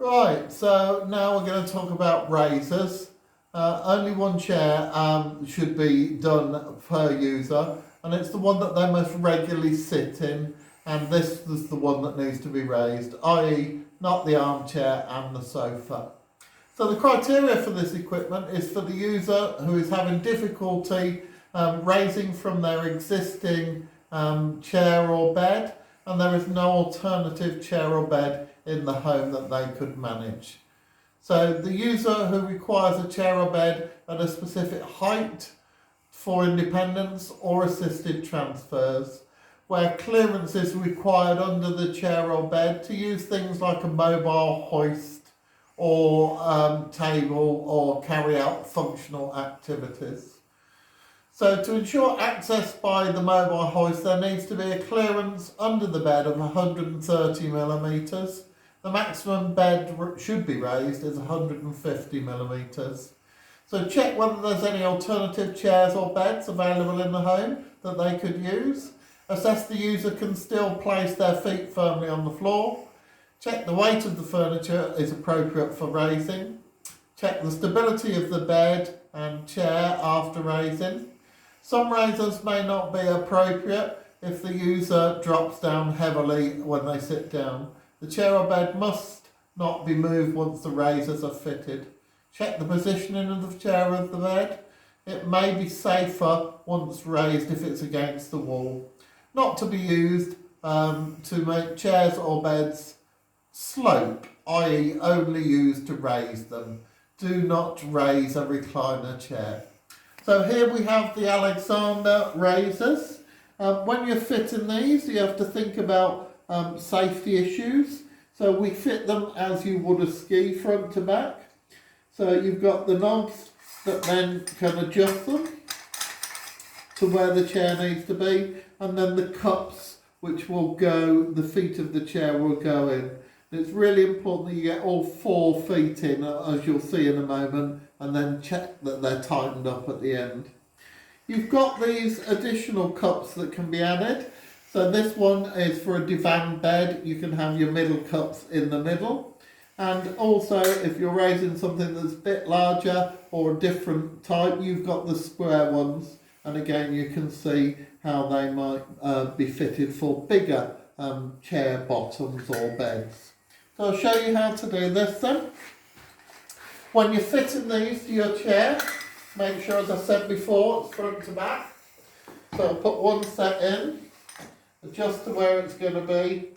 Right, so now we're going to talk about raisers. Only one chair should be done per user, and it's the one that they most regularly sit in, and this is the one that needs to be raised, i.e. not the armchair and the sofa. So the criteria for this equipment is for the user who is having difficulty raising from their existing chair or bed, and there is no alternative chair or bed in the home that they could manage. So the user who requires a chair or bed at a specific height for independence or assisted transfers, where clearance is required under the chair or bed to use things like a mobile hoist or table or carry out functional activities. So to ensure access by the mobile hoist, there needs to be a clearance under the bed of 130 millimetres. The maximum bed should be raised is 150 millimetres. So check whether there's any alternative chairs or beds available in the home that they could use. Assess the user can still place their feet firmly on the floor. Check the weight of the furniture is appropriate for raising. Check the stability of the bed and chair after raising. Some raisers may not be appropriate if the user drops down heavily when they sit down. The chair or bed must not be moved once the raisers are fitted. Check the positioning of the chair or the bed. It may be safer once raised if it's against the wall. Not to be used to make chairs or beds slope, i.e. only used to raise them. Do not raise a recliner chair. So here we have the Alexander raisers. When you're fitting these, you have to think about safety issues. So we fit them as you would a ski front to back. So you've got the knobs that then can adjust them to where the chair needs to be, and then the cups which will go, the feet of the chair will go in. And it's really important that you get all 4 feet in, as you'll see in a moment, and then check that they're tightened up at the end. You've got these additional cups that can be added. So this one is for a divan bed. You can have your middle cups in the middle. And also, if you're raising something that's a bit larger or a different type, you've got the square ones. And again, you can see how they might be fitted for bigger chair bottoms or beds. So I'll show you how to do this then. When you're fitting these to your chair, make sure, as I said before, it's front to back. So I'll put one set in, adjust to where it's going to be,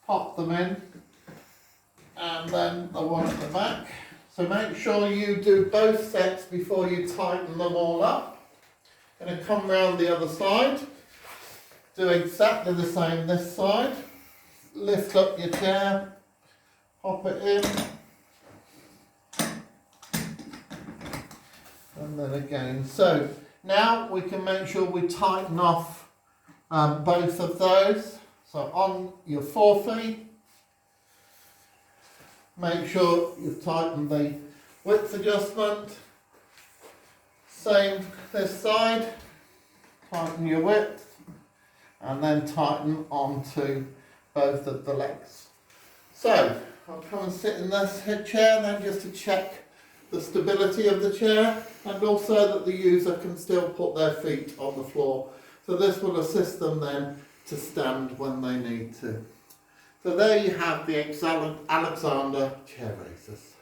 pop them in, and then the one at the back. So make sure you do both sets before you tighten them all up. Going to come round the other side, do exactly the same this side. Lift up your chair, pop it in, and then again. So now we can make sure we tighten off both of those. So on your 4 feet, make sure you've tightened the width adjustment. Same this side, tighten your width, and then tighten onto both of the legs. So I'll come and sit in this chair then, just to check the stability of the chair, and also that the user can still put their feet on the floor. So this will assist them then to stand when they need to. So there you have the Alexander chair raisers.